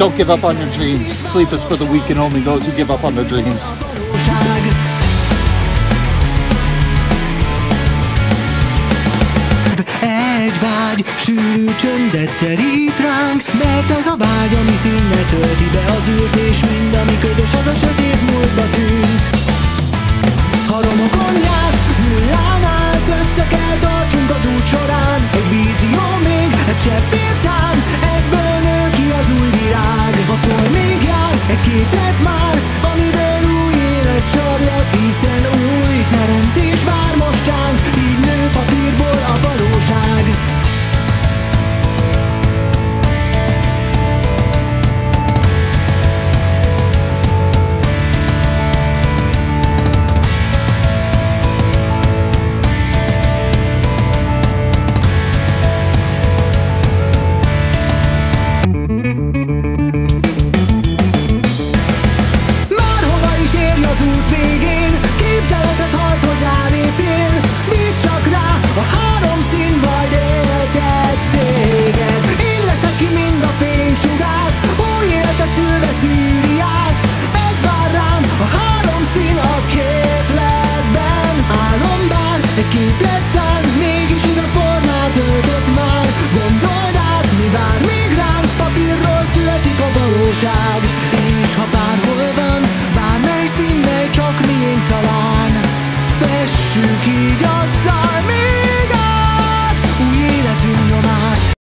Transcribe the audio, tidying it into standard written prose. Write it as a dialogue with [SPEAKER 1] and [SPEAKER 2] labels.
[SPEAKER 1] Don't give up on your dreams. Sleep is for the weak and only those who give up on their dreams.
[SPEAKER 2] Egy vágy sűrű csöndet terít ránk, mert az a vágy, ami színne tölti be az űrt, és mind, ami ködös, az a sötét múltba tűnt. Ha romokon jársz, nullán állsz, össze kell tartsunk az út során. Egy vízió még, egy csepp vértán, egyből nő ki az új virág. Akkor még jár egy képlet már, amiből új élet sarjad, hiszen új teremtés vár most ránk, így nő papírból a valóság. Képletten, mégis igaz formát öltött már. Gondold át, mi vár még ránk, papírról születik a valóság. És ha bár